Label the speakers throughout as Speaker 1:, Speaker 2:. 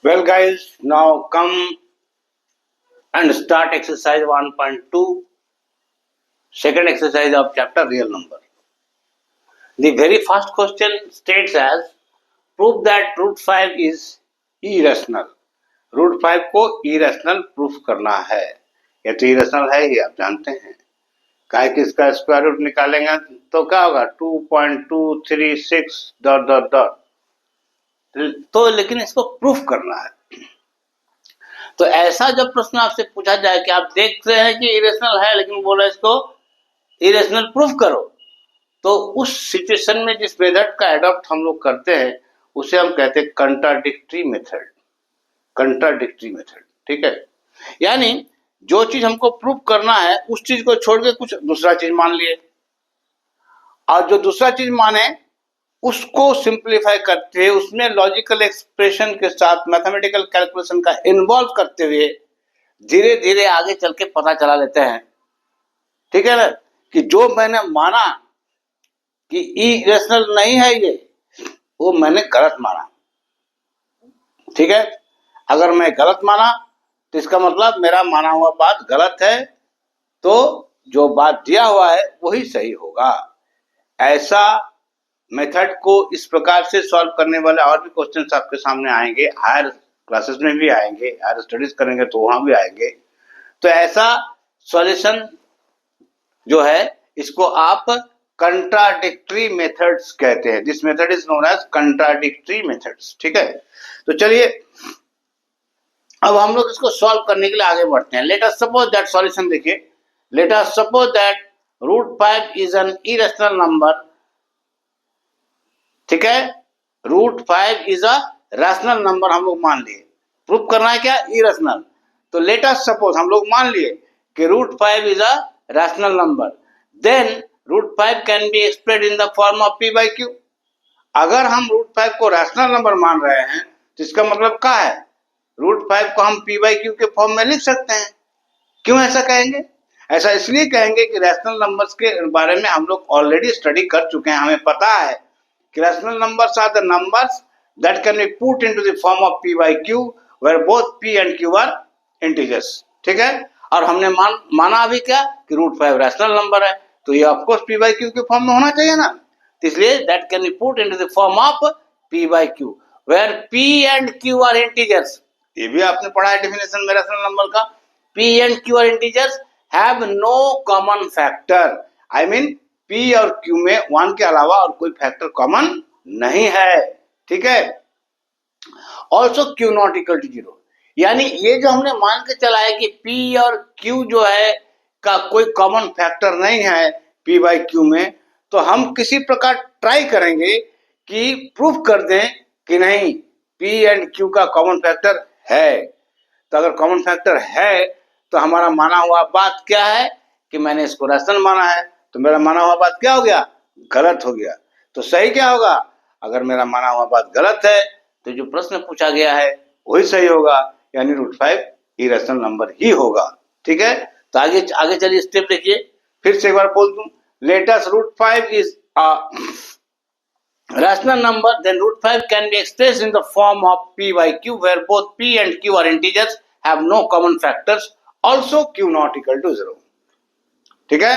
Speaker 1: Well, guys, now come and start exercise 1.2, second exercise of chapter real number. The very first question states as prove that root 5 is irrational. Root 5 को irrational proof करना है. ये तो irrational है ही, आप जानते हैं. काहे कि इसका स्क्वायर रूट निकालेंगे तो क्या होगा 2.236 डॉट डॉट डॉट. तो लेकिन इसको प्रूफ करना है. तो ऐसा जब प्रश्न आपसे पूछा जाए कि आप देख रहे हैं कि इरेशनल है लेकिन बोला इसको इरेशनल प्रूफ करो, तो उस सिचुएशन में जिस मेथड का एडॉप्ट हम लोग करते हैं उसे हम कहते हैं कंट्राडिक्टरी मेथड. कंट्राडिक्टरी मेथड, ठीक है. यानी जो चीज हमको प्रूफ करना है उस चीज को छोड़ के कुछ दूसरा चीज मान लिए, और जो दूसरा चीज माने उसको सिंप्लीफाई करते हुए उसमें लॉजिकल एक्सप्रेशन के साथ मैथमेटिकल कैलकुलेशन का इन्वॉल्व करते हुए धीरे धीरे आगे चल के पता चला लेते हैं, ठीक है ना, कि जो मैंने माना कि इरेशनल नहीं है ये, वो मैंने गलत माना. ठीक है. अगर मैं गलत माना तो इसका मतलब मेरा माना हुआ बात गलत है, तो जो बात दिया हुआ है वही सही होगा. ऐसा मेथड को इस प्रकार से सॉल्व करने वाले और भी क्वेश्चंस आपके सामने आएंगे, हायर क्लासेस में भी आएंगे, हायर स्टडीज करेंगे तो वहां भी आएंगे. तो ऐसा सॉल्यूशन जो है इसको आप कंट्राडिक्टरी मेथड्स कहते हैं. This method is known as contradictory methods. ठीक है. तो चलिए अब हम लोग इसको सॉल्व करने के लिए आगे बढ़ते हैं. Let us suppose that solution देखिए. Let us suppose that root 5 is an irrational number. ठीक है. Root 5 is a rational number हम लोग मान लिए. प्रूफ करना है क्या? इरेशनल. तो लेट अस सपोज हम लोग मान लिए कि root 5 is a rational number. Then root 5 can be expressed in the form of p by q. अगर हम रूट 5 को रैशनल नंबर मान रहे हैं तो इसका मतलब क्या है? रूट 5 को हम p by q के फॉर्म में लिख सकते हैं. क्यों ऐसा कहेंगे? ऐसा इसलिए कहेंगे कि रैशनल नंबर्स के बारे में हम लोग ऑलरेडी स्टडी कर चुके हैं. हमें पता है कि rational numbers are the numbers that can be put into the form of p by q where both p and q are integers. ठीक है. और हमने माना अभी क्या कि रूट 5 रैशनल नंबर है, तो ये of course p by q के फॉर्म में होना चाहिए ना. इसलिए that can be put into the form of p by q where p and q are integers. ये भी आपने पढ़ा है डेफिनेशन में रैशनल नंबर का. p and q are integers have no common factor. I mean p और q में 1 के अलावा और कोई फैक्टर कॉमन नहीं है. ठीक है. Also q not equal to 0. यानी ये जो हमने मान के चला है कि p और q जो है का कोई कॉमन फैक्टर नहीं है p by q में, तो हम किसी प्रकार ट्राई करेंगे कि प्रूफ कर दें कि नहीं p एंड q का कॉमन फैक्टर है. तो अगर कॉमन फैक्टर है तो हमारा माना हुआ बात क्या है कि मैंने इसको रैशनल माना है, तो मेरा माना हुआ बात क्या हो गया? गलत हो गया. तो सही क्या होगा? अगर मेरा माना हुआ बात गलत है तो जो प्रश्न पूछा गया है वही सही होगा, यानी रूट 5 इरेशनल नंबर ही होगा. ठीक है. तो आगे चलिए स्टेप देखिए. फिर से एक बार बोल दूं. Let us root 5 is a rational number, then root 5 can be expressed in the form of p by q where both p and q are integers, have no common factors, also q not equal to 0. ठीक है.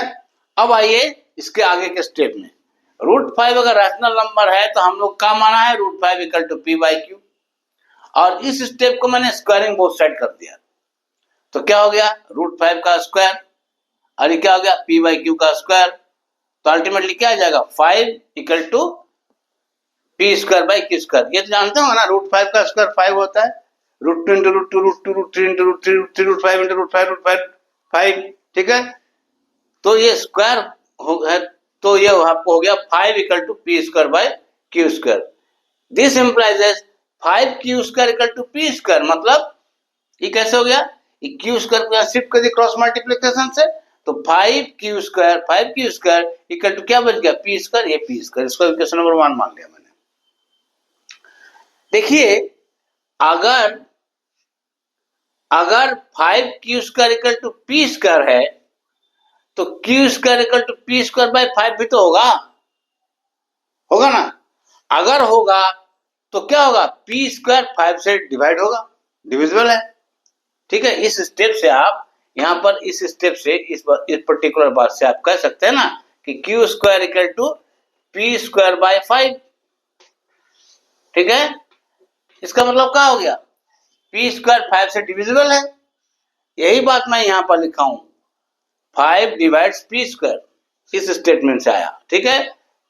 Speaker 1: अब आइए इसके आगे के step में. Root 5 अगर rational number है तो हम लोग क्या माना है? Root 5 equal to p by q. और इस स्टेप को मैंने स्क्वायरिंग बोथ साइड कर दिया. तो क्या हो गया? रूट 5 का स्क्वायर, और ये क्या हो गया? p by q का स्क्वायर. तो अल्टीमेटली क्या आ जाएगा? 5 equal to p square by q square. ये तो जानते हो ना, रूट 5 का स्क्वायर 5 होता है. Root 2 into root 2 root 2 root 3 into root 3 root 3 root 5 into root 5 root 5 5. ठीक है. तो ये स्क्वायर है, तो ये आपको हो गया 5 equal to p square by q square. This implies as 5q square equal to p square. मतलब ये कैसे हो गया? ये q स्क्वायर को शिफ्ट कर दिया क्रॉस मल्टीप्लिकेशन से, तो 5q स्क्वायर इक्वल टू क्या बच गया? p square. ये p स्क्वायर. इसको इक्वेशन नंबर 1 मान लिया मैंने. देखिए अगर 5q square equal to p square है तो q square equal to p square by 5 भी तो होगा ना. अगर होगा तो क्या होगा, पी स्क्वायर 5 से डिवाइड होगा, डिविजिबल है। ठीक है, इस स्टेप से आप यहाँ पर इस स्टेप से इस पर्टिकुलर बात से आप कह सकते हैं ना कि q square equal to p square by 5। ठीक है, इसका मतलब क्या हो गया, पी स्क्वायर 5 से डिविजिबल है। यही बात मैं यहाँ पर लिखा हूं, 5 डिवाइड्स पी स्क्वायर, इस स्टेटमेंट से आया। ठीक है,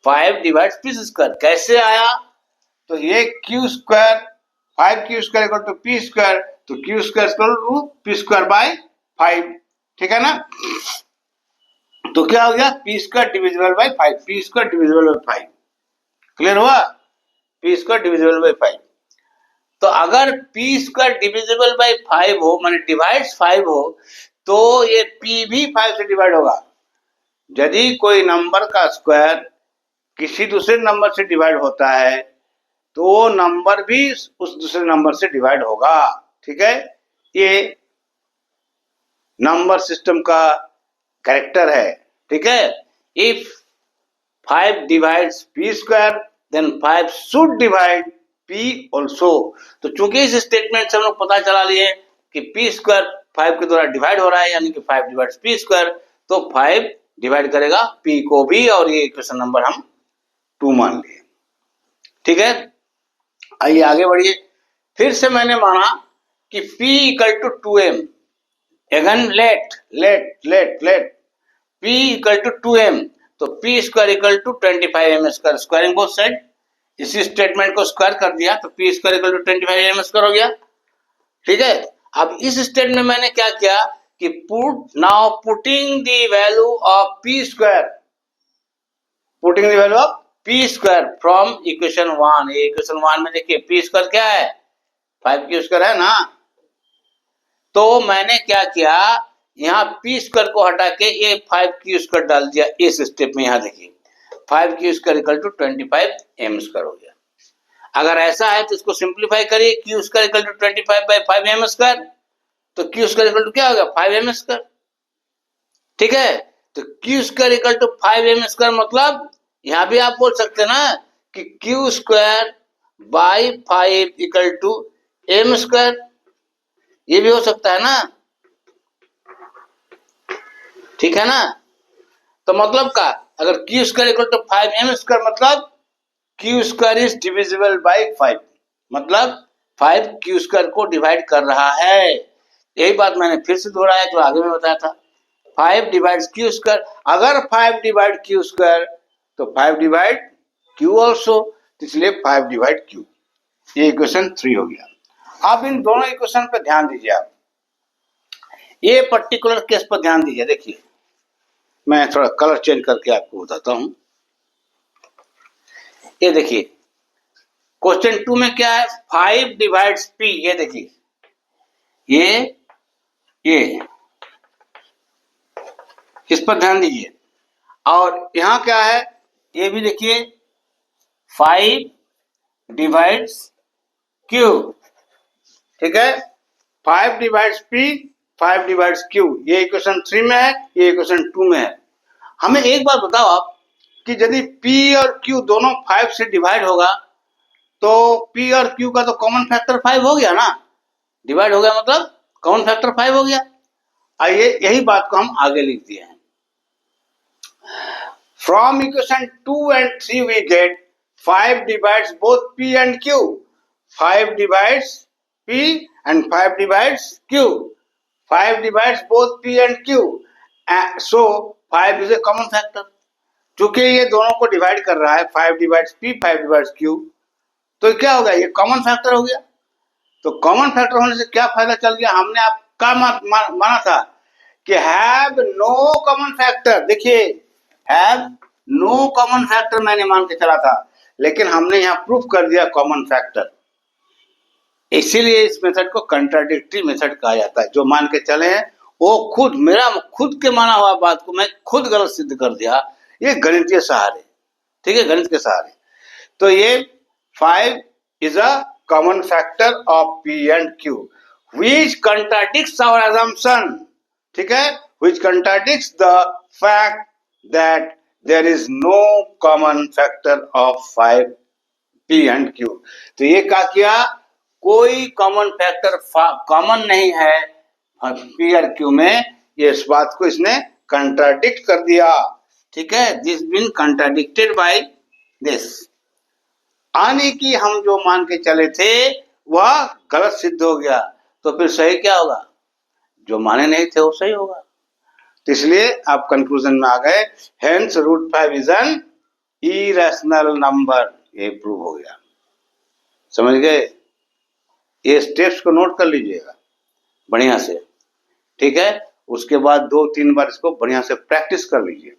Speaker 1: 5 डिवाइड्स पी स्क्वायर कैसे आया, तो ये q square 5 q square equal to p square, तो q square equal to p square by 5। ठीक है ना, तो क्या हो गया, p square divisible by 5, p square divisible by 5। Clear हुआ, पी स्क्वायर डिविजिबल बाय 5। तो अगर पी स्क्वायर डिविजिबल बाय 5 हो, माने डिवाइड्स 5 हो, तो ये पी भी 5 से डिवाइड होगा। यदि कोई नंबर का स्क्वायर किसी दूसरे नंबर से डिवाइड होता है तो वो नंबर भी उस दूसरे नंबर से डिवाइड होगा। ठीक है, ये नंबर सिस्टम का कैरेक्टर है। ठीक है, if 5 divides p square then 5 should divide p also. तो चूंकि इस स्टेटमेंट से हम लोग पता चला लिए कि पी स्क्वायर 5 के द्वारा डिवाइड हो रहा है, यानी कि 5 डिवाइड्स पी स्क्वायर, तो 5 डिवाइड करेगा पी को भी, और ये इक्वेशन नंबर हम 2 मान लिए। ठीक है, आइए आगे बढ़िए। फिर से मैंने माना कि P equal to 2m, again let P equal to 2m, तो P square equal to 25m square, squaring both side, इसी स्टेटमेंट को स्क्वायर कर दिया तो P square equal to 25m square हो गया। ठीक है, अब इस स्टेटमेंट में मैंने क्या किया कि putting the value of P square, putting the value of P square from equation 1। ये इक्वेशन 1 में देखिए पी स्क्वायर क्या है, 5 क्यू स्क्वायर है ना। तो मैंने क्या किया, यहाँ पी स्क्वायर को हटा के ये 5 क्यू स्क्वायर डाल दिया इस स्टेप में। यहाँ देखिए 5 q square equal to 25 m square हो गया। अगर ऐसा है तो इसको सिंप्लीफाई करिए, q square equal to 25 by 5 m square, तो क्यू स्क्वायर इक्वल टू क्या हो गया, 5 एम स्क्वायर। ठीक है, तो q square equal to 5 m square, मतलब यहां भी आप बोल सकते हैं ना कि q square by 5 equal to m square, ये भी हो सकता है ना। ठीक है ना, तो मतलब का अगर q square equal to 5 m square, मतलब q square is divisible by 5, मतलब 5 क्यू स्क्वायर को डिवाइड कर रहा है। यही बात मैंने फिर से दोहराया जो आगे में बताया था, 5 डिवाइड्स क्यू स्क्वायर, अगर 5 डिवाइड क्यू स्क्वायर तो 5 डिवाइड क्यू ऑल्सो, इसलिए 5 डिवाइड क्यू। ये इक्वेशन 3 हो गया। आप इन दोनों इक्वेशन पर ध्यान दीजिए, आप ये पर्टिकुलर केस पर ध्यान दीजिए। देखिए मैं थोड़ा कलर चेंज करके आपको बताता हूं। ये देखिए क्वेश्चन 2 में क्या है, 5 डिवाइड्स पी, ये देखिए ये इस पर ध्यान दीजिए। और यहां क्या है, ये भी देखिए 5 डिवाइड्स क्यू। ठीक है, 5 डिवाइड्स पी, 5 डिवाइड्स क्यू, ये इक्वेशन 3 में है, ये इक्वेशन 2 में है। हमें एक बात बताओ आप कि यदि P और Q दोनों 5 से डिवाइड होगा तो P और Q का तो कॉमन फैक्टर 5 हो गया ना, डिवाइड हो गया मतलब कॉमन फैक्टर 5 हो गया। आइए यही बात को हम आगे लिख दिए हैं। From equation 2 and 3 we get 5 divides both P and Q, 5 divides P and 5 divides Q, 5 divides both P and Q, so 5 is a common factor। चूंकि ये दोनों को डिवाइड कर रहा है, 5 डिवाइड्स P, 5 डिवाइड्स Q, तो क्या हो गया, ये कॉमन फैक्टर हो गया। तो कॉमन फैक्टर होने से क्या फायदा चल गया, हमने आपका माना था कि हैव नो कॉमन फैक्टर। देखिए हैव नो कॉमन फैक्टर मैंने मान के चला था, लेकिन हमने यहाँ प्रूफ कर दिया कॉमन फैक्टर। इसीलिए इस मेथड को कंट्राडिक्टरी मेथड कहा जाता है। जो मान के चले हैं वो मेरा खुद के माना हुआ बात को मैं खुद गलत सिद्ध कर दिया, ये गणित के सहारे। ठीक है, गणित के सहारे। तो ये 5 is a common factor of P and Q which contradicts our assumption। ठीक है, which contradicts the fact that there is no common factor of 5 P and Q। तो ये क्या किया, कोई कॉमन फैक्टर कॉमन नहीं है P और Q में, ये इस बात को इसने कंट्राडिक्ट कर दिया। ठीक है, दिस बीन कंट्राडिक्टेड बाय दिस, आने की हम जो मान के चले थे वह गलत सिद्ध हो गया। तो फिर सही क्या होगा, जो माने नहीं थे वो सही होगा। तो इसलिए आप कंक्लूजन में आ गए, hence root 5 is an irrational number, ये प्रूव हो गया। समझ गए, ये स्टेप्स को नोट कर लीजिएगा बढ़िया से। ठीक है, उसके बाद 2-3 बार इसको बढ़िया से प्रैक्टिस कर लीजिए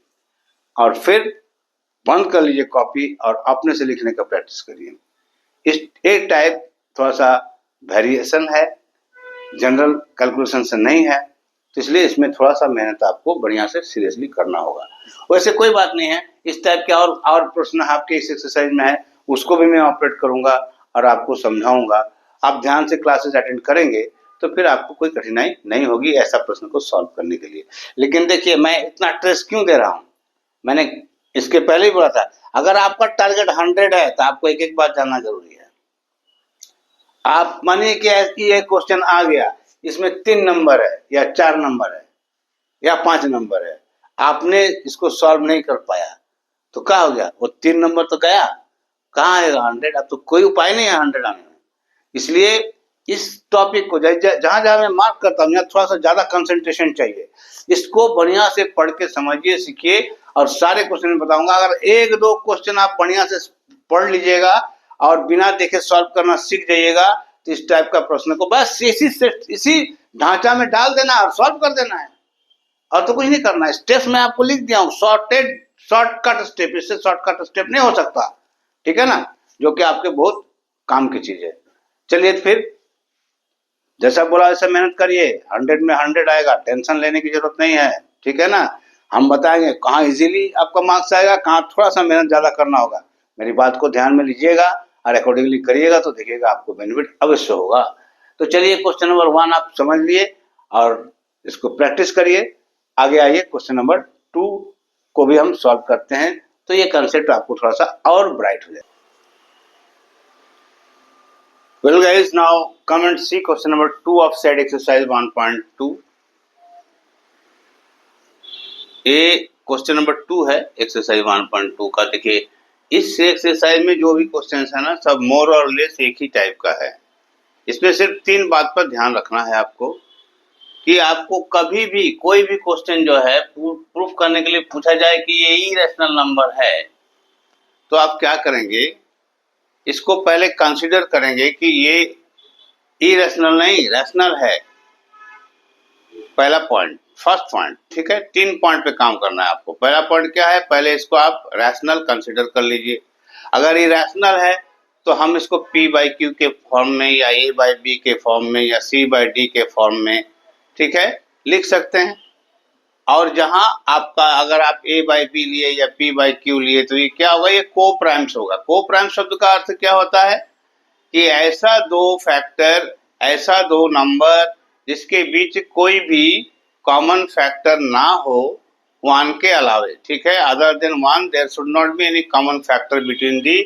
Speaker 1: और फिर बंद कर लीजिए कॉपी और अपने से लिखने का प्रैक्टिस करिए। इस एक टाइप थोड़ा सा वेरिएशन है, जनरल कैलकुलेशन से नहीं है, तो इसलिए इसमें थोड़ा सा मेहनत आपको बढ़िया से सीरियसली करना होगा। वैसे कोई बात नहीं है, इस टाइप के और प्रश्न आपके इस एक्सरसाइज में है, उसको भी मैं ऑपरेट करूंगा और आपको समझाऊंगा। आप ध्यान से क्लासेस अटेंड करेंगे तो फिर आपको कोई कठिनाई नहीं होगी ऐसा प्रश्न को सॉल्व करने के लिए। लेकिन देखिए, मैं इतना स्ट्रेस क्यों दे रहा हूँ, मैंने इसके पहले ही बोला था, अगर आपका टारगेट 100 है तो आपको एक एक बात जानना जरूरी है। आप मानिए कि ये क्वेश्चन आ गया, इसमें 3 नंबर है या 4 नंबर है या 5 नंबर है, आपने इसको सॉल्व नहीं कर पाया तो क्या हो गया, वो 3 नंबर तो गया, कहाँ आएगा 100? अब तो कोई उपाय नहीं है 100 आने में। इसलिए इस टॉपिक को जहां जहां मैं मार्क करता हूँ, थोड़ा सा ज्यादा कंसंट्रेशन चाहिए। इसको बढ़िया से पढ़ के समझिए, सीखिए और सारे क्वेश्चन बताऊंगा। अगर 1-2 क्वेश्चन आप बढ़िया से पढ़ लीजिएगा और बिना देखे सॉल्व करना सीख जाइएगा तो इस टाइप का प्रश्न को बस इसी ढांचा में डाल देना और सॉल्व कर देना है, और तो कुछ नहीं करना है। स्टेप्स मैं आपको लिख दिया हूँ, शॉर्टकट स्टेप, इससे शॉर्टकट स्टेप नहीं हो सकता। ठीक है ना, जो कि आपके बहुत काम की चीज है। चलिए फिर जैसा बोला वैसे मेहनत करिए, 100 में 100 आएगा, टेंशन लेने की जरूरत नहीं है। ठीक है ना, हम बताएंगे कहाँ इजीली आपका मार्क्स आएगा, कहाँ थोड़ा सा मेहनत ज्यादा करना होगा। मेरी बात को ध्यान में लीजिएगा और अकॉर्डिंगली करिएगा तो देखिएगा आपको बेनिफिट अवश्य होगा। तो चलिए, क्वेश्चन नंबर 1 आप समझ लिए और इसको प्रैक्टिस करिए। आगे आइए, क्वेश्चन नंबर 2 को भी हम सॉल्व करते हैं, तो ये कंसेप्ट आपको थोड़ा सा और ब्राइट हो जाए। Well guys, now come and see question number 2 of set exercise 1.2. ये क्वेश्चन नंबर 2 है एक्सरसाइज 1.2 का। देखिए, इस एक्सरसाइज में जो भी क्वेश्चन है ना, सब मोर और लेस एक ही टाइप का है। इसमें सिर्फ 3 बात पर ध्यान रखना है आपको कि आपको कभी भी कोई भी क्वेश्चन जो है प्रूफ करने के लिए पूछा जाए कि ये इरेशनल नंबर है, तो आप क्या करेंगे, इसको पहले कंसीडर करेंगे कि ये इरेशनल नहीं रैशनल है। पहला पॉइंट, फर्स्ट पॉइंट। ठीक है, 3 पॉइंट पे काम करना है आपको। पहला पॉइंट क्या है, पहले इसको आप रैशनल कंसीडर कर लीजिए। अगर ये रैशनल है तो हम इसको P/Q के फॉर्म में या A/B के फॉर्म में या C/D के फॉर्म में, ठीक है, लिख सकते हैं। और जहां आपका अगर आप A/B लिए या P/Q लिए तो ये क्या होगा, ये को प्राइम्स होगा। को प्राइम शब्द का अर्थ क्या होता है कि ऐसा 2 फैक्टर, ऐसा 2 नंबर जिसके बीच कोई भी कॉमन फैक्टर ना हो 1 के अलावे। ठीक है, other than 1 there should not be any common factor between the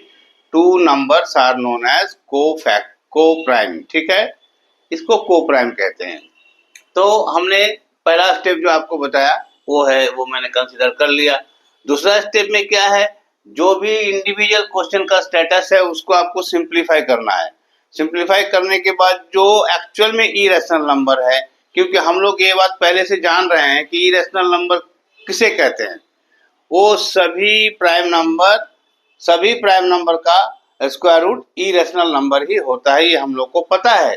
Speaker 1: 2 numbers are known as coprime. ठीक है, इसको को प्राइम कहते हैं। तो हमने पहला स्टेप जो आपको बताया वो मैंने कंसीडर कर लिया। दूसरा स्टेप में क्या है, जो भी इंडिविजुअल क्वेश्चन का स्टेटस है उसको आपको सिंप्लीफाई करना है। सिंप्लीफाई करने के बाद जो एक्चुअल में इरेशनल नंबर है, क्योंकि हम लोग ये बात पहले से जान रहे हैं कि इरेशनल नंबर किसे कहते हैं, वो सभी प्राइम नंबर का स्क्वायर रूट इरेशनल नंबर ही होता है, ये हम लोग को पता है।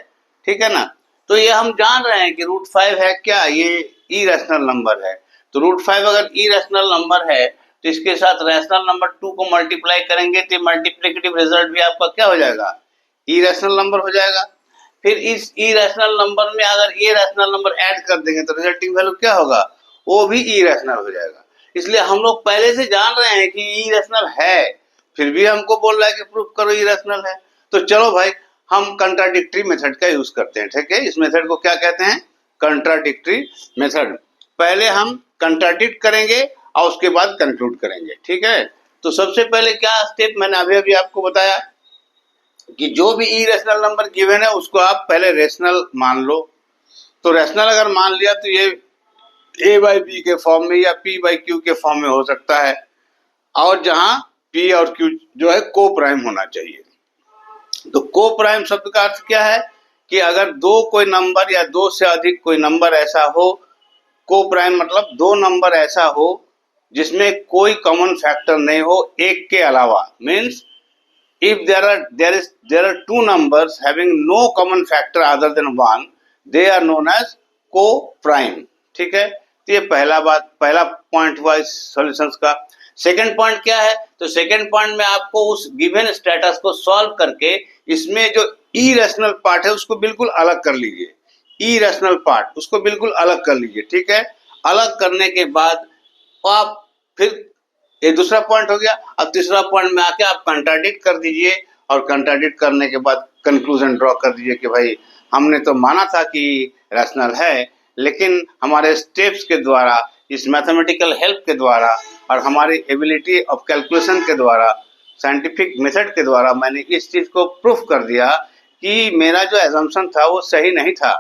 Speaker 1: ठीक है ना, तो ये हम जान रहे हैं कि रूट 5 है क्या, ये इरेशनल नंबर है। तो रूट 5 अगर इरेशनल नंबर है तो इसके साथ रैशनल नंबर 2 को मल्टीप्लाई करेंगे तो मल्टीप्लिकेटिव रिजल्ट भी आपका क्या हो जाएगा, इरेशनल नंबर हो जाएगा। फिर इस इरेशनल नंबर में अगर ये रैशनल नंबर ऐड कर देंगे तो रिजल्टिंग वैल्यू क्या होगा, वो भी इरेशनल हो जाएगा। इसलिए हम लोग पहले से जान रहे हैं कि इरेशनल है, फिर भी हमको बोल रहा है कि प्रूफ करो इरेशनल है। तो चलो भाई, हम कंट्राडिक्टरी मेथड का यूज करते हैं। ठीक है, इस मेथड को क्या कहते हैं, कंट्राडिक्टरी मेथड। पहले हम कंट्राडिक्ट करेंगे और उसके बाद कंक्लूड करेंगे। ठीक है, तो सबसे पहले क्या स्टेप मैंने अभी आपको बताया कि जो भी इरेशनल नंबर गिवन है उसको आप पहले रेशनल मान लो। तो रेशनल अगर मान लिया तो ये a बाई बी के फॉर्म में या p बाई क्यू के फॉर्म में हो सकता है, और जहां p और q जो है को प्राइम होना चाहिए। तो को प्राइम शब्द का अर्थ क्या है कि अगर दो कोई नंबर या दो से अधिक कोई नंबर ऐसा हो, को प्राइम मतलब दो नंबर ऐसा हो जिसमें कोई कॉमन फैक्टर नहीं हो एक के अलावा, means if there are two numbers having no common factor other than one, they are known as co-prime। ठीक है, तो ये पहला पॉइंट हुआ इस सॉल्यूशंस का। सेकंड पॉइंट क्या है, तो सेकंड पॉइंट में आपको उस गिवन स्टेटस को सॉल्व करके इसमें जो इरेशनल पार्ट है उसको बिल्कुल अलग कर लीजिए, इरेशनल पार्ट उसको बिल्कुल अलग कर लीजिए। ठीक है, अलग करने के बाद आप फिर ये दूसरा पॉइंट हो गया। अब तीसरा पॉइंट में आके आप कंट्राडिक्ट कर दीजिए, और कंट्राडिक्ट करने के बाद कंक्लूजन ड्रॉ कर दीजिए कि भाई हमने तो माना था कि रैशनल है, लेकिन हमारे स्टेप्स के द्वारा, इस मैथमेटिकल हेल्प के द्वारा और हमारी एबिलिटी ऑफ कैलकुलेशन के द्वारा, साइंटिफिक मेथड के द्वारा मैंने इस चीज़ को प्रूफ कर दिया कि मेरा जो एजम्पशन था वो सही नहीं था।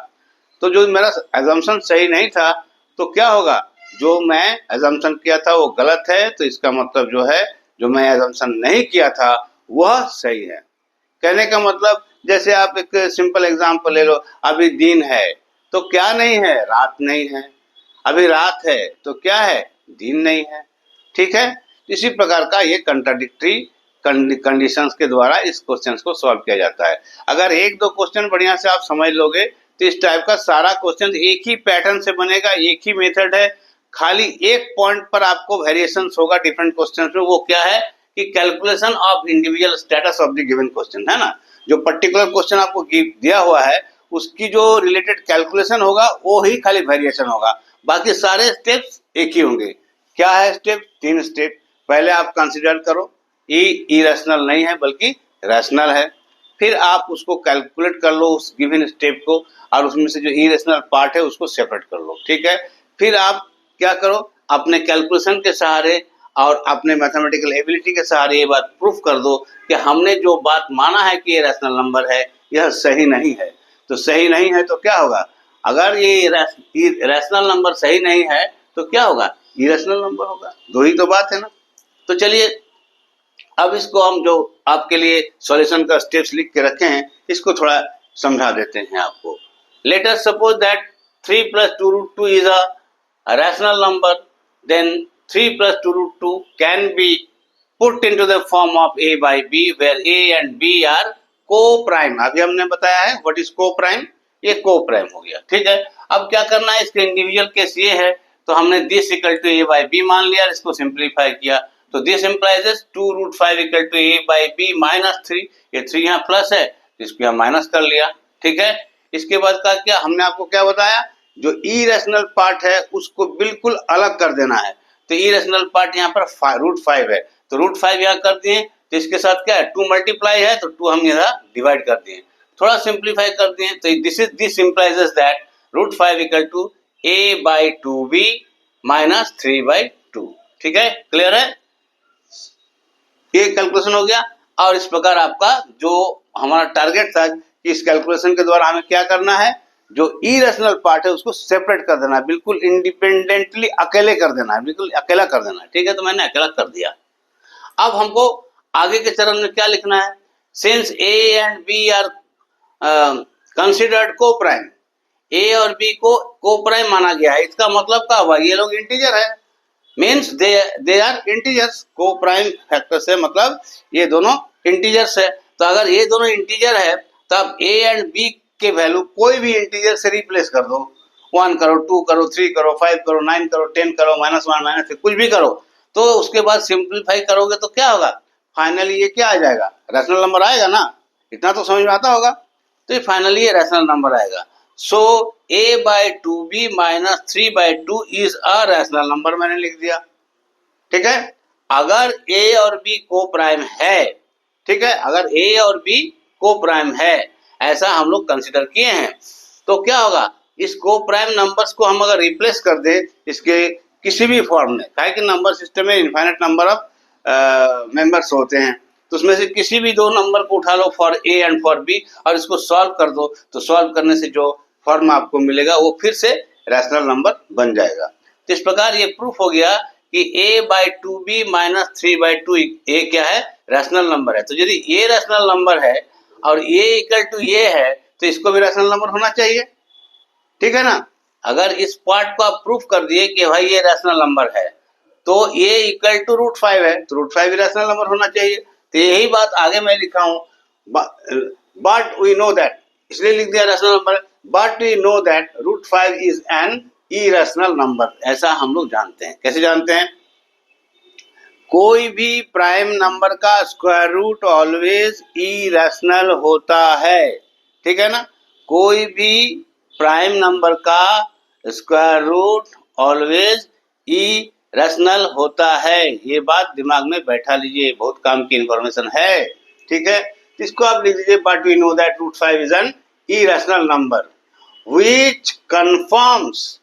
Speaker 1: तो जो मेरा एजम्पशन सही नहीं था तो क्या होगा, जो मैं एजम्पशन किया था वो गलत है, तो इसका मतलब जो है जो मैं एजम्पशन नहीं किया था वह सही है। कहने का मतलब जैसे आप एक सिंपल एग्जांपल ले लो, अभी दिन है तो क्या नहीं है, रात नहीं है। अभी रात है तो क्या है, दिन नहीं है। ठीक है, इसी प्रकार का ये कंट्राडिक्टरी कंडीशंस के द्वारा इस क्वेश्चन को सॉल्व किया जाता है। अगर एक दो क्वेश्चन बढ़िया से आप समझ लोगे तो इस टाइप का सारा क्वेश्चन एक ही पैटर्न से बनेगा, एक ही मेथड है। खाली एक पॉइंट पर आपको वेरिएशंस होगा डिफरेंट क्वेश्चंस में, वो क्या है कि calculation of individual status of the given question है ना। जो पर्टिकुलर क्वेश्चन आपको दिया हुआ है उसकी जो रिलेटेड कैलकुलेशन होगा वो ही खाली वेरिएशन होगा, बाकी सारे स्टेप्स एक ही होंगे। क्या है स्टेप, तीन स्टेप। पहले आप कंसिडर करो इरेशनल नहीं है बल्कि रैशनल है, फिर आप उसको कैलकुलेट कर लो उस गिवन स्टेप को, और उसमें से जो इरेशनल पार्ट है उसको सेपरेट कर लो। ठीक है, फिर आप क्या करो, अपने कैलकुलेशन के सहारे और अपने मैथमेटिकल एबिलिटी के सहारे ये बात प्रूफ कर दो कि हमने जो बात माना है कि ये रैशनल नंबर है यह सही नहीं है। तो सही नहीं है तो क्या होगा, अगर ये रैशनल नंबर सही नहीं है तो क्या होगा, इरेशनल नंबर होगा। दो ही तो बात है ना। तो चलिए अब इसको हम जो आपके लिए सॉल्यूशन का स्टेप्स लिख के रखे हैं इसको थोड़ा समझा देते हैं आपको। Late us suppose that 3 + 2√2 is a rational number, then 3 + 2√2 can be put into the form of a by b where a and b are co-prime। अभी हमने बताया है व्हाट इज co-prime, ये co-prime हो गया। ठीक है, अब क्या करना है, इसके इंडिविजुअल केस ये है तो हमने this equal to a by b मान लिया, इसको सिंप्लीफाई किया तो this implies 2√5 equal to a by b minus 3। ये 3 यहाँ प्लस है इसको यहाँ माइनस कर लिया। ठीक है, इसके बाद का क्या हमने आपको क्या बताया, जो इरेशनल पार्ट है उसको बिल्कुल अलग कर देना है। तो इरेशनल पार्ट यहाँ पर √5 है तो √5 यहाँ कर दिए, तो इसके साथ क्या है 2 मल्टीप्लाई है तो 2 हम यहाँ डिवाइड कर दिए, थोड़ा सिंप्लीफाई कर दिए। तो this implies that √5 equal to a by 2b minus 3 by 2। ठीक है, क्लियर है, ये कैलकुलेशन हो गया। और इस प्रकार आपका जो हमारा टारगेट था कि इस कैलकुलेशन के द्वारा हमें क्या करना है, जो इरेशनल पार्ट है उसको सेपरेट कर देना है, बिल्कुल इंडिपेंडेंटली अकेले कर देना है, बिल्कुल अकेला कर देना है। ठीक है, तो मैंने अकेला कर दिया। अब हमको आगे के चरण में क्या लिखना है, since a and b are considered coprime, a और बी को को प्राइम माना गया है, इसका मतलब क्या हुआ, ये लोग इंटीजर है, मीन्स दे आर इंटीजर्स। को प्राइम फैक्टर से मतलब ये दोनों इंटीजर्स है। तो अगर ये दोनों इंटीजर है तो आप ए एंड बी के वैल्यू कोई भी इंटीजर से रिप्लेस कर दो, 1 करो, 2 करो, 3 करो, 5 करो, 9 करो, 10 करो, -1 -3 कुछ भी करो। तो उसके बाद सिंप्लीफाई करोगे तो क्या होगा, फाइनली ये क्या आ जाएगा, रैशनल नंबर आएगा ना। इतना तो समझ में आता होगा। तो ये फाइनली ये रैशनल नंबर आएगा। सो a by 2b minus 3 by 2 is a rational number, मैंने लिख दिया। ठीक है, अगर a और b को प्राइम है, ठीक है, अगर a और b को प्राइम है ऐसा हम लोग कंसिडर किए हैं तो क्या होगा, इस को प्राइम नंबर्स को हम अगर रिप्लेस कर दे इसके किसी भी फॉर्म में, क्या कि नंबर सिस्टम में इनफाइनाइट नंबर ऑफ मेंबर्स होते हैं, तो उसमें से किसी भी दो नंबर को उठा लो for A and for B और इसको सॉल्व कर दो, तो सॉल्व करने से जो फॉर्म आपको मिलेगा वो फिर से रैशनल नंबर बन जाएगा। तो इस प्रकार ये प्रूफ हो गया कि a/2b माइनस 3/2 ए क्या है, रैशनल नंबर है। तो यदि ये रैशनल नंबर है और a इक्वल टू ये है तो इसको भी रैशनल नंबर होना चाहिए, ठीक है ना। अगर इस पार्ट को आप प्रूफ कर दिए कि भाई ये रैशनल नंबर है तो a इक्वल टू √5 है, तो √5 भी रैशनल नंबर होना चाहिए। तो यही बात आगे मैं लिखा हूं, बट वी नो दैट, इसलिए लिख दिया rational number, but we know that √5 is an irrational number. ऐसा हम लोग जानते हैं। कैसे जानते हैं? कोई भी प्राइम नंबर का स्क्वायर रूट ऑलवेज इरेशनल होता है, ठीक है ना। कोई भी प्राइम नंबर का स्क्वायर रूट ऑलवेज इरेशनल होता है। ये बात दिमाग में बैठा लीजिए, बहुत काम की इंफॉर्मेशन है, ठीक है। इसको आप लिख लीजिए, but we know that √5 is an irrational number which confirms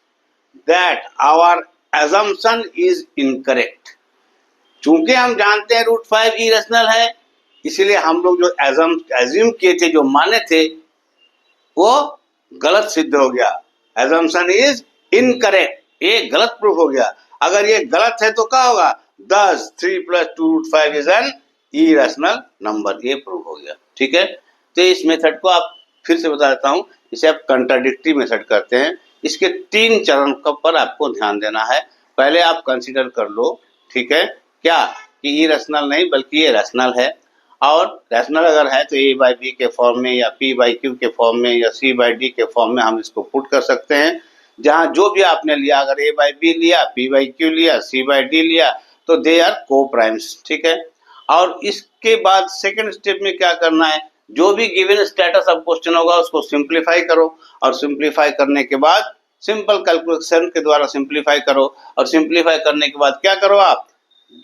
Speaker 1: that our assumption is incorrect. चूंकि हम जानते हैं √5 इरेशनल है, इसलिए हम लोग जो एज्यूम किए थे, जो माने थे, वो गलत सिद्ध हो गया। assumption इज इनकरेक्ट, ये गलत प्रूफ हो गया। अगर ये गलत है तो क्या होगा? 10 3 + 2 √5 इज एन इरेशनल नंबर, ये प्रूफ हो गया, ठीक है। तो इस मेथड को आप फिर से बता देता हूँ, इसे आप कंट्राडिक्टरी मेथड कहते हैं। इसके 3 चरण पर आपको ध्यान देना है। पहले आप कंसीडर कर लो, ठीक है, क्या कि इरेशनल नहीं बल्कि ये रैशनल है, और रैशनल अगर है तो a/b के फॉर्म में या p/q के फॉर्म में या c/d के फॉर्म में हम इसको पुट कर सकते हैं। जहां जो भी आपने लिया, अगर a/b लिया, p/q लिया, c/d लिया, तो दे आर को प्राइम्स, ठीक है। और इसके बाद सेकंड स्टेप में क्या करना है, जो भी गिवन स्टेटस ऑफ क्वेश्चन होगा उसको सिंप्लीफाई करो, और सिंप्लीफाई करने के बाद सिंपल कैलकुलेशन के द्वारा सिंप्लीफाई करो, और सिंप्लीफाई करने के बाद क्या करो, आप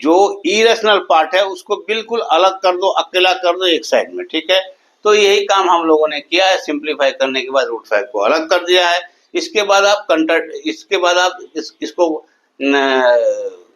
Speaker 1: जो इरेशनल पार्ट है उसको बिल्कुल अलग कर दो, अकेला कर दो एक साइड में, ठीक है। तो यही काम हम लोगों ने किया है, सिंप्लीफाई करने के बाद √5 को अलग कर दिया है। इसके बाद आप इसको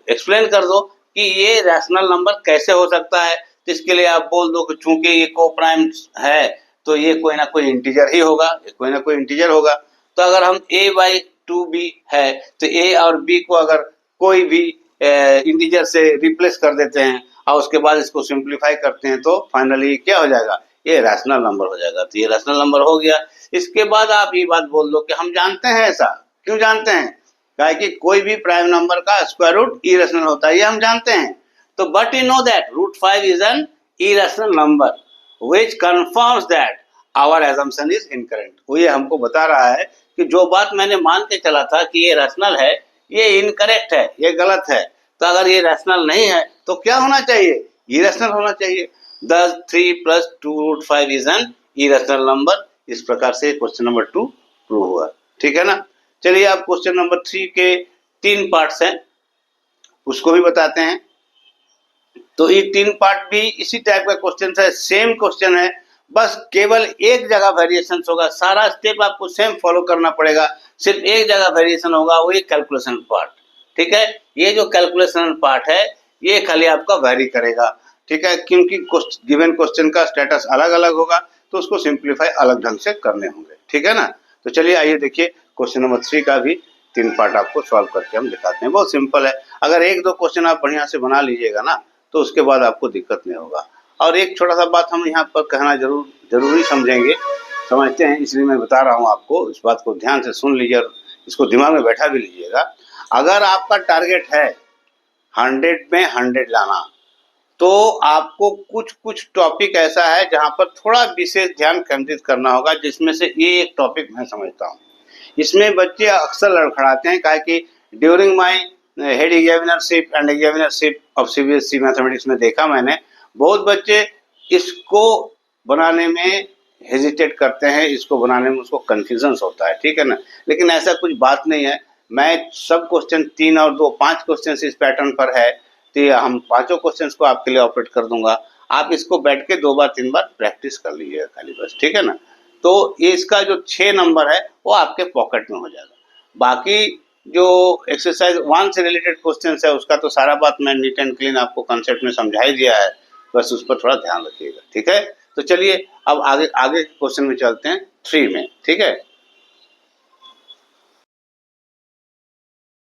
Speaker 1: एक्सप्लेन कर दो कि ये रैशनल नंबर कैसे हो सकता है। तो इसके लिए आप बोल दो कि चूंकि ये को प्राइम है तो ये कोई ना कोई इंटीजर ही होगा, कोई ना कोई इंटीजर होगा। तो अगर हम a/2b है तो a और b को अगर कोई भी इंटीजर से रिप्लेस कर देते हैं और उसके बाद इसको सिंप्लीफाई करते हैं तो फाइनली क्या हो जाएगा, ये रैशनल नंबर हो जाएगा। तो ये रैशनल नंबर हो गया। इसके बाद आप ये बात बोल दो कि हम जानते हैं, ऐसा क्यों जानते हैं, क्या कि कोई भी प्राइम नंबर का स्क्वायर रूट इरेशनल होता है, ये हम जानते हैं। तो but you know that √5 is an irrational number which confirms that our assumption is incorrect. वो ये हमको बता रहा है कि जो बात मैंने मान के चला था कि ये रैशनल है, ये इनकरेक्ट है, ये गलत है। तो अगर ये रैशनल नहीं है तो क्या होना चाहिए, इरेशनल होना चाहिए। 10 3 + 2 √5 इज एन इरेशनल नंबर। इस प्रकार से क्वेश्चन नंबर 2 प्रूव हुआ, ठीक है ना। चलिए आप क्वेश्चन नंबर 3 के 3 पार्ट्स हैं उसको भी बताते हैं। तो ये 3 पार्ट भी इसी टाइप का क्वेश्चन है, सेम क्वेश्चन है, बस केवल एक जगह वेरिएशन होगा। सारा स्टेप आपको सेम फॉलो करना पड़ेगा, सिर्फ एक जगह वेरिएशन होगा, वही कैलकुलेशन पार्ट, ठीक है। ये जो कैलकुलेशन पार्ट है ये खाली आपका वेरी करेगा, ठीक है, क्योंकि गिवन क्वेश्चन का स्टेटस अलग अलग होगा तो उसको सिंप्लीफाई अलग ढंग से करने होंगे, ठीक है ना। तो चलिए आइए देखिए क्वेश्चन नंबर 3 का भी 3 पार्ट आपको सॉल्व करके हम दिखाते हैं। बहुत सिंपल है, अगर 1-2 क्वेश्चन आप बढ़िया से बना लीजिएगा ना तो उसके बाद आपको दिक्कत नहीं होगा। और एक छोटा सा बात हम यहाँ पर कहना जरूरी समझते हैं, इसलिए मैं बता रहा हूँ आपको। इस बात को ध्यान से सुन लीजिए और इसको दिमाग में बैठा भी लीजिएगा। अगर आपका टारगेट है 100 में 100 लाना, तो आपको कुछ टॉपिक ऐसा है जहाँ पर थोड़ा विशेष ध्यान केंद्रित करना होगा, जिसमें से ये एक टॉपिक मैं समझता हूँ। इसमें बच्चे अक्सर लड़खड़ाते हैं, कहा कि during my head examinership and examinership of CBSE mathematics में देखा मैंने, बहुत बच्चे इसको बनाने में हेजिटेट करते हैं, इसको बनाने में उसको कन्फ्यूजन होता है, ठीक है ना। लेकिन ऐसा कुछ बात नहीं है। मैं सब क्वेश्चन 3 और 2 5 क्वेश्चन इस पैटर्न पर है, तो हम पांचों क्वेश्चन को आपके लिए ऑपरेट कर दूंगा। आप इसको बैठ के 2 बार 3 बार प्रैक्टिस कर लीजिएगा खाली बस, ठीक है ना। तो ये इसका जो 6 नंबर है वो आपके पॉकेट में हो जाएगा। बाकी जो एक्सरसाइज 1 से रिलेटेड क्वेश्चन है उसका तो सारा बात मैं नीट एंड क्लीन आपको कंसेप्ट में समझा ही दिया है। बस उस पर थोड़ा ध्यान रखिएगा, ठीक है। तो चलिए अब आगे आगे क्वेश्चन में चलते हैं 3 में, ठीक है।